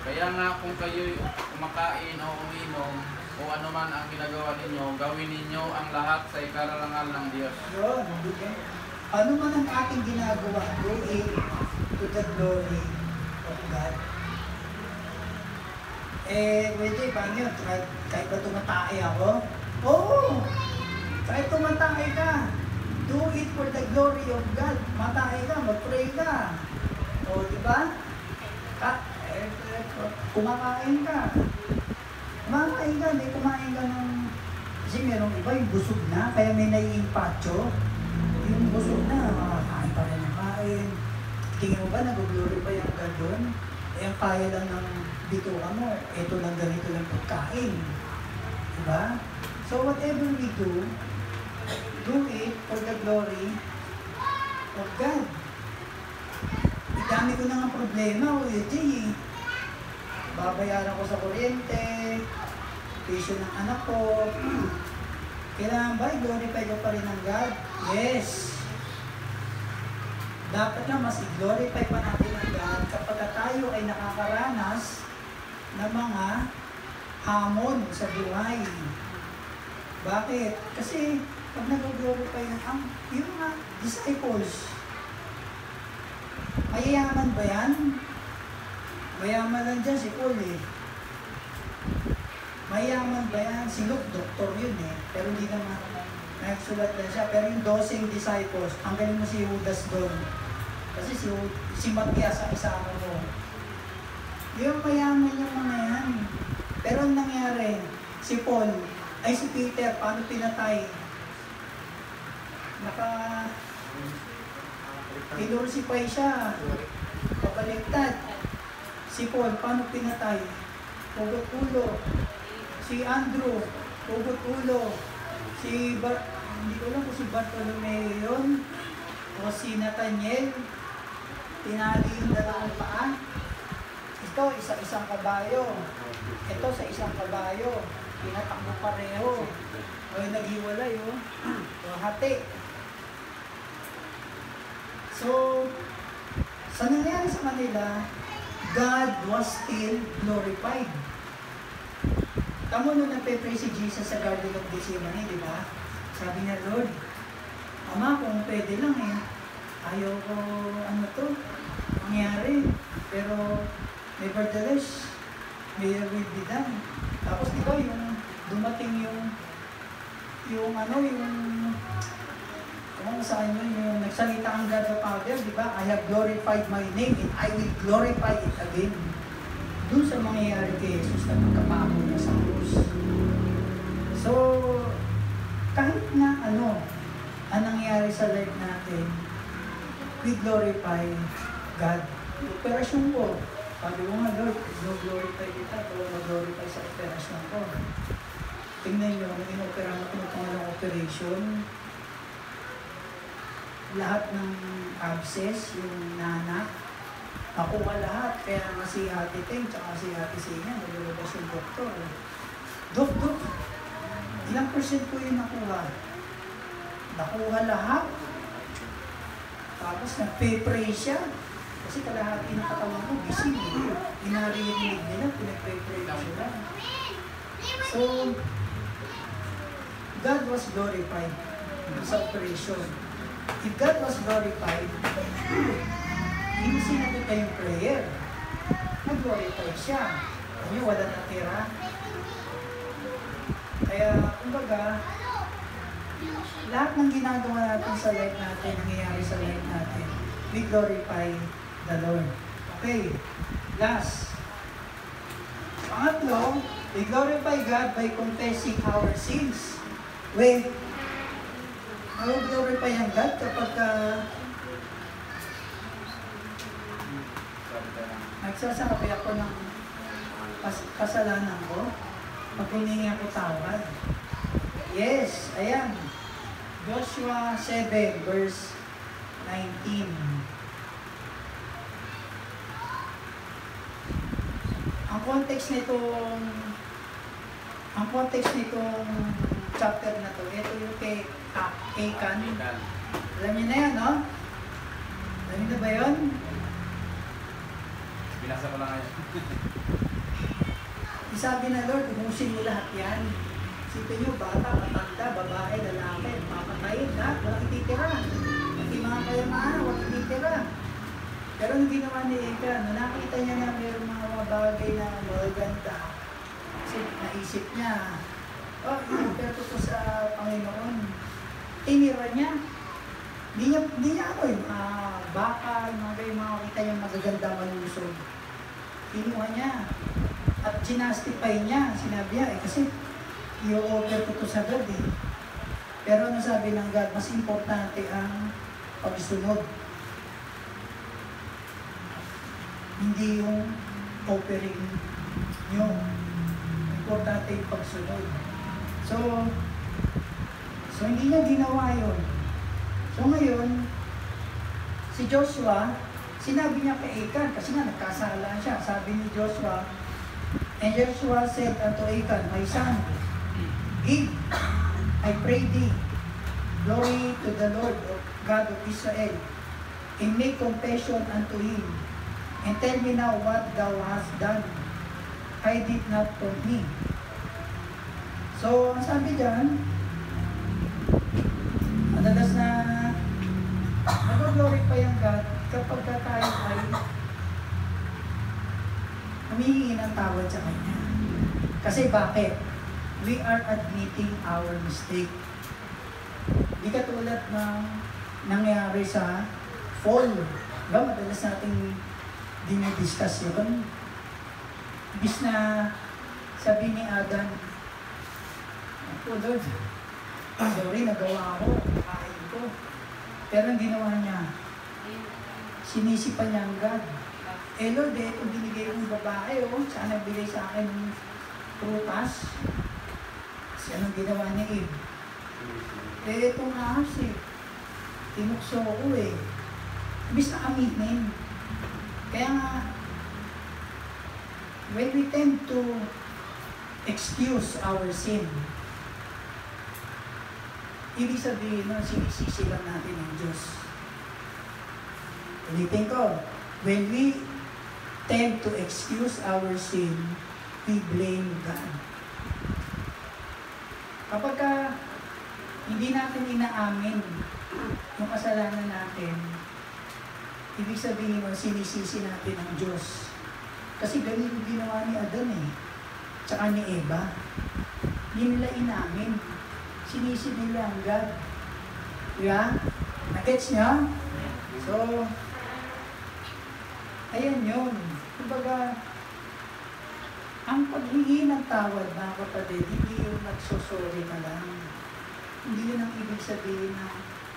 Kaya nga kung kayo kumakain o uminom o ano man ang ginagawa ninyo, gawin ninyo ang lahat sa ikararangal ng Diyos. Yun, okay. Ano man ang ating ginagawa, do it to the glory of God. Pwede, paano yun? Kahit ba tumatay ako? Oo! Kahit tumatay ka, do it for the glory of God. Matay ka, mag-pray ka. O, di ba? Kumakain ka. Kumakain ka, hindi kumain ka ng... Kasi merong iba, yung busog na, kaya may naiimpatyo. Yung busog na, makakain pa rin ng kain. Tingin mo ba, nag-glorify ang God doon? Ang kaya lang ng bituka mo, eto lang ganito lang pagkain. Diba? So whatever we do it for the glory of God. Dami ko na nga problema, babayaran ko sa kuryente, tuition ng anak ko. Kailangan ba i-glorify ko pa rin ng God? Yes! Dapat na mas i-glorify pa natin ang God kapag tayo ay nakakaranas ng mga hamon sa buhay. Bakit? Kasi pag nag-glorify yung mga disciples, mayayaman ba yan? Mayaman lang dyan si Paul eh. Mayaman ba yan? Si Luke, doktor yun eh. Pero hindi naman nagsulat lang siya. Pero yung 12 disciples, ang galing mo si Judas doon. Kasi si Matias ang isama mo. Yung mayaman yung mga yan. Pero ang nangyari, si Paul, ay si Peter, paano pinatay? Kinursify siya. Pabaliktad. Si Paul, paano pinatay? Pugot ulo. Si Andrew, pugot ulo. Hindi ko lang kung si Bartolomeo yun. O si Nathaniel, tinali yung dalawang paa. Ito, isa-isang kabayo. Ito sa isang kabayo. Pinatakbo pareho. O yung naghiwalay, o. O hati. So, sa nangyari sa kanila, God was still glorified. Tamo nung nagpe-pray si Jesus sa Garden of Gethsemane, di ba? Sabi niya, Lord, Ama, kung pwede lang eh. Ayaw ko, mangyari. Pero, nevertheless, may will be done. Tapos, di ba, yung dumating kung saan yung nagsalita ang God the Father, di ba? I have glorified my name and I will glorify it again. Doon sa mangyayari kay Jesus na pagkapako niya sa krus. So, kahit na ang nangyari sa life natin, we glorify God. Operasyon ko, sabi ko nga, Lord, glorify kita, pero mag-glorify sa operasyon ko. Tingnan nyo, nung inoperahan ko ng pangalang operation, lahat ng abscess, yung nanak, nakuha lahat. Kaya nga si Ate Teng, tsaka si Ate Sina, nalulabas yung doktor. Dok, ilang percent po yung nakuha? Nakuha lahat. Tapos nagpe-pray siya. Kasi kalahati ng katawan ko, gising. Inarinig nila, pinag-pray lang sila. So, God was glorified sa operation. If God was glorified, hindi sinagot na yung prayer. Nag-glorify siya. Ano yung wala natira? Kaya, kumbaga, lahat ng ginagawa natin sa life natin, nangyayari sa life natin, we glorify the Lord. Okay, last. Pangatlo, we glorify God by confessing our sins. When glorify ang God kapag nagsasakapi ako ng kasalanan ko, pag hiningi ako tawad. Yes, ayan. Joshua 7 verse 19. Ang context nitong chapter na to, ito yung kay Achan. Alam niyo na yan, no? Alam niyo na ba yun? Binasa ko lang ngayon. Sabi na Lord, ubusin mo lahat yan. Isipin niyo, bata, matanda, babae, lalaki, papatayin, lahat, walang ititira. Pati mga kayamanan, walang ititira. Pero ang ginawa ni Achan, nung nakita niya na mayroong mga bagay na maganda, kasi naisip niya, pero ko sa Panginoon, tinira niya. Hindi niya ako yung bakal, mga makakita niya magaganda malusog. Kinuha niya. At ginastify niya. Sinabi niya, kasi i-offer ko to sa God eh. Pero ano sabi ng God, mas importante ang pagsunod. Hindi yung offering nyo. Importante yung pagsunod. So hindi niya ginawa yun. So ngayon, si Joshua, sinabi niya kay Achan, kasi nga nagkasala siya. Sabi ni Joshua, and Joshua said unto Achan, my son, give, I pray thee, glory to the Lord God of Israel, and make confession unto him, and tell me now what thou hast done. Hide it not from me. So, ang sabi dyan, madalas na nag-glorify ang God kapag tayo ay humihingi ng tawad sa Kanya. Kasi bakit? We are admitting our mistake. Di katulad ng nangyari sa fall. Diba? Madalas nating dinidiscuss yun. Ibig na sabi ni Adam, oh Lord, sorry, nagawa ako, kain ko. Pero ang ginawa niya, sinisipa niya ang God. Eh Lord, ito binigay kong babae, sana bigay sa akin ng prutas. Kasi anong ginawa ni Eve? Eh, itong ahas tinukso ko Ibig na aminin. Kaya nga, when we tend to excuse our sin, ibig sabihin nun, sinisisi lang natin ang Diyos. Ulitin ko, when we tend to excuse our sin, we blame God. Kapag hindi natin inaamin yung kasalanan natin, ibig sabihin nun, sinisisi natin ang Diyos. Kasi ganun yung ginawa ni Adan tsaka ni Eva. Hindi nila inamin. Sinisi nila ang God. Diba? Nakets niya? So, ayan yun. Kumbaga, ang paghingi ng tawad, mga kapatid, hindi yung nagsosorry ka lang. Hindi yun ang ibig sabihin na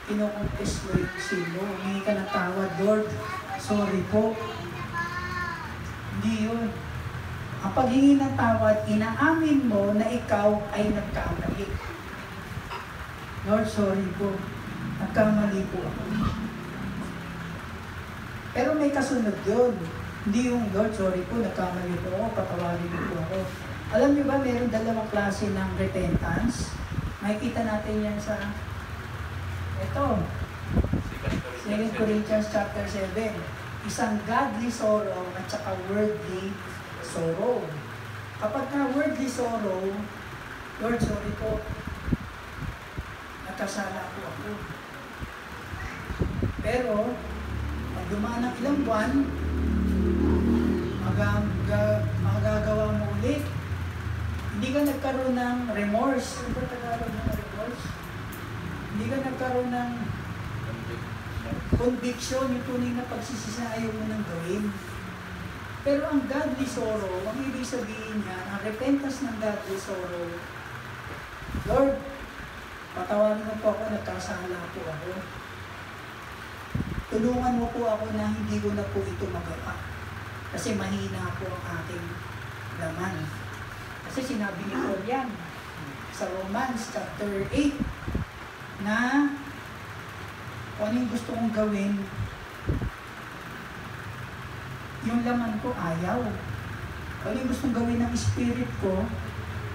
kinukompes mo yung sin mo. Humingi ka ng tawad, Lord, sorry po. Hindi yun. Ang paghingi ng tawad, inaamin mo na ikaw ay nagkamali. Lord, sorry po. Nagkamali po ako. Pero may kasunod yun. Hindi yung, Lord, sorry po, nagkamali po ako, patawarin po ako. Alam niyo ba, mayroong dalawang klase ng repentance? Makikita natin yan sa, ito, 2 Corinthians chapter 7. Isang godly sorrow at saka worldly sorrow. Kapag ka worldly sorrow, Lord, sorry po, nagkasala po ako. Pero, pag dumaan ng ilang buwan, magagawa mo ulit. Hindi ka nagkaroon ng remorse. Ano ba Tagalog ng remorse? Hindi ka nagkaroon ng conviction, yung tunay na pagsisisi na ayaw mo nang gawin. Pero ang godly sorrow, ang ibig sabihin niya, ang repentance ng godly sorrow, Lord, patawarin mo po ako, nagkasala po ako. Tulungan mo po ako na hindi ko na po ito magawa. Kasi mahina po ang aking laman. Kasi sinabi ni Paul yan sa Romans chapter 8, na kung ano yung gusto kong gawin, yung laman ko ayaw. Kung ano yung gustong gawin ng spirit ko,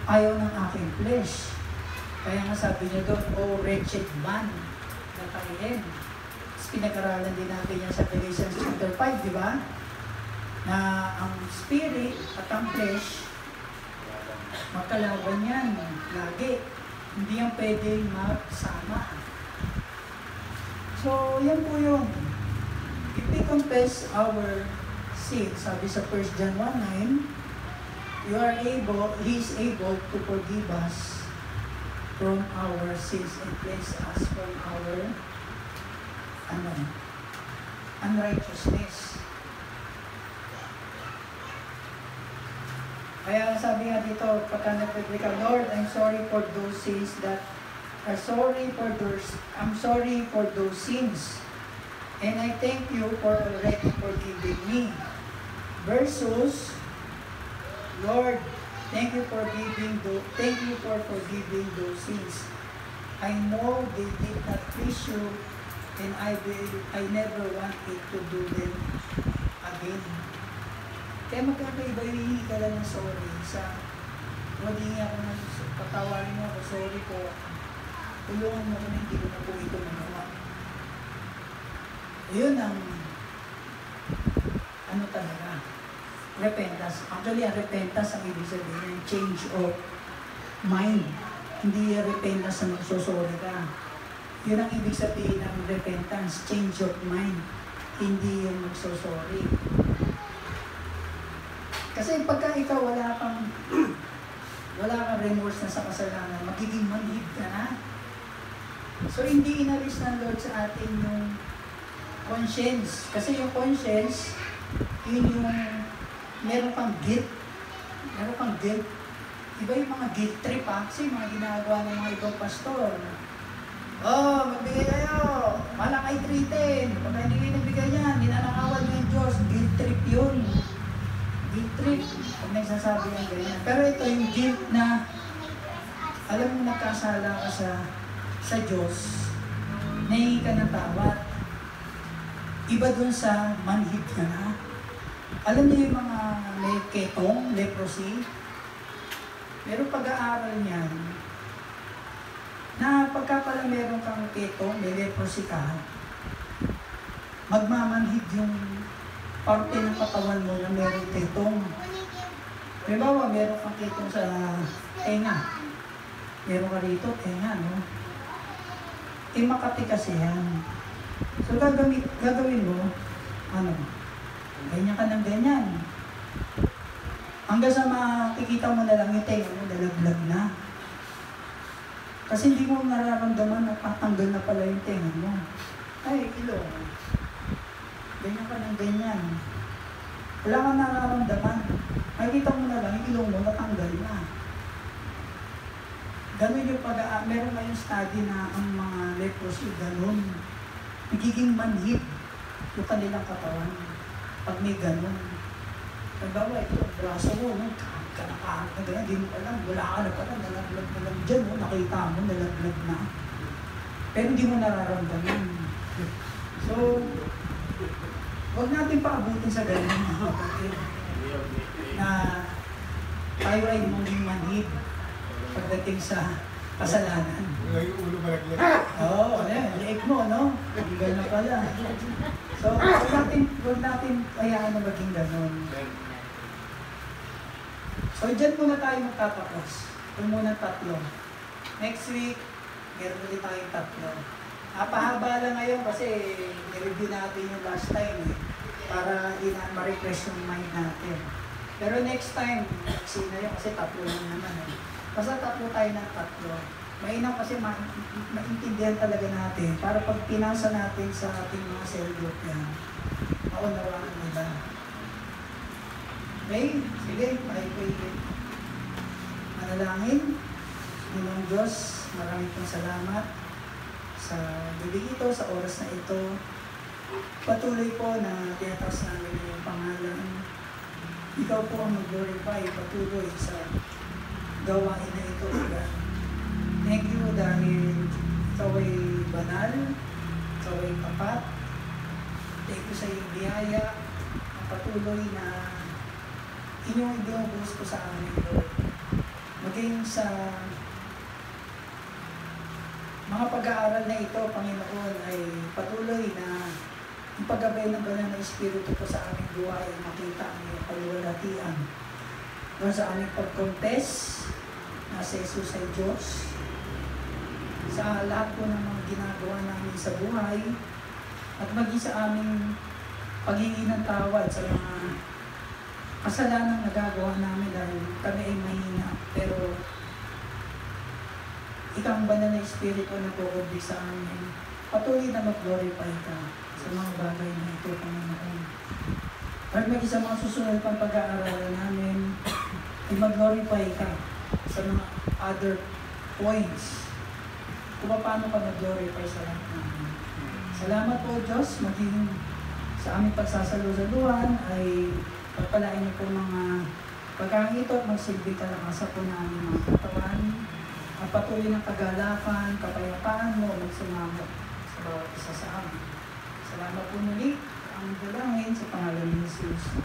ayaw ng aking flesh. Kaya nga sabi niya doon, oh wretched man, nakain. Pinag-aralan din natin yan sa Galatians chapter 5, di ba? Na ang spirit at ang flesh, magkalaban yan, lagi. Hindi yan pwedeng magsama. So, yan po yun. If we confess our sin, sabi sa 1 John 1:9, He is able to forgive us from our sins and cleanse us from our unrighteousness. Kaya sabi nga dito, pagka nagpipili ka, Lord, I'm sorry for those sins that I'm sorry for those sins. And I thank you for already forgiving me. Versus, Lord, thank you for forgiving those sins. I know they did not please you, and I never want it to do them again. Kaya magkakaiba, hihingi ka lang ng sorry sa maghingi ako ng patawarin mo ako, sorry po. Tulungan mo ko na hindi ko na po ito magawa. Yun ang ano talaga, repentance. Actually, ang repentance ang ibig sabihin, change of mind. Hindi repentance na magsosorry ka. Yun ang ibig sabihin ng repentance, change of mind. Hindi yung magsosorry. Kasi pagka ikaw wala kang remorse na sa kasalanan, magiging manhid ka na. So hindi inalis ng Lord sa atin yung conscience. Kasi yung conscience, yun yung meron kang guilt. Meron kang guilt. Iba yung mga guilt trip ha. Kasi mga ginagawa ng mga ibang pastor. Oh, magbigay kayo. Malang ay 310. Pag hindi kayo nagbigay yan, ninanakawan nyo yung Diyos. Guilt trip yun. Guilt trip. Pag nagsasabi ng ganyan. Pero ito yung guilt na alam mo nagkasala ka sa Diyos. Nahingi ka ng tawad. Iba dun sa manhid ka na. Alam niyo yung mga may ketong, leprosy? Meron pag-aaral niyan na pagka pala meron kang ketong, may leprosy ka, magmamanhid yung parte ng katawan mo na meron ketong. Halimbawa, meron kang ketong sa tenga. Meron ka rito, tenga, no? Makati kasi yan. So, gagawin mo, ganyan ka ng ganyan. Hanggang sa makikita mo na lang yung tenga mo, nalaglag na. Kasi hindi mo nararamdaman na patanggal na pala yung tenga mo. Ay, ilong. Ganyan ka ng ganyan. Wala kang nararamdaman. Makikita mo na lang, yung ilong mo natanggal na. Ganun yung meron kayong study na ang mga leprosy, ganun. Nagiging manhid yung kanilang katawan pag may ganun. Pagbawa, ito, braso mo, kanakahan na ganyan, hindi mo alam, wala ka na pala, nalaglag na lang dyan, nakita mo, nalaglag na. Pero hindi mo nararamdaman. So, huwag natin paabutin sa ganyan, mga kapatid, na tayo ay maging manhid pagdating sa kasalanan. Yung ulo malaglag. Oo, liig mo, no? Hanggang na pala. So, huwag natin hayaan na maging ganon. So, dyan muna tayo magtatapos. Ito muna 3. Next week, meron ulit tayong 3. Pahaba lang ngayon kasi i-review natin yung last time para ma-refresh yung mind natin. Pero next time, vaccine na yun kasi 3 lang naman. Basta 3 tayo ng 3. Mainam kasi maintindihan talaga natin para pag pinasa natin sa ating mga cell group yan, maunawaan nila. Okay? Sige, pahay-pahay. Manalangin. Ginong Diyos, maraming pong salamat sa bibig ito, sa oras na ito. Patuloy po na tiyataas namin yung pangalan. Ikaw po ang mag-glorify patuloy sa gawain na ito. Thank you dahil Ikaw ay banal, ikaw ay tapat. Thank you sa iyong biyaya na patuloy na inyong ibinubuhos ko sa amin, Lord. Maging sa mga pag-aaral na ito, Panginoon, ay patuloy na ang paggabay ng banal na Espiritu ko sa aming buhay ay makita ang iyong kaluwalhatian. Doon sa aming pag-confess na si Jesus ay Diyos, sa lahat po ng mga ginagawa namin sa buhay, at maging sa aming paghingi ng tawad sa mga kasalanan na nagagawa namin dahil kami ay mahina. Pero ikaw ang banal na Espiritu na nagkukumbay sa amin. Patuloy na mag-glorify ka sa mga bagay na ito, Panginoon. At maging sa mga susunod pang pag-aaralan namin, ay mag-glorify ka sa mga other points kung paano ka nag-glorify sa lahat namin. Salamat po, Diyos, maging sa aming pagsasalusaluhan ay pagpalain niyo po mga pagkakito at magsilbi kalakasan po na aming mga katawan. Ang patuloy ng kagalakan, kapayapaan mo, magsumama sa bawat isa sa amin. Salamat po muli. Ang dalangin sa pangalan ni Jesus.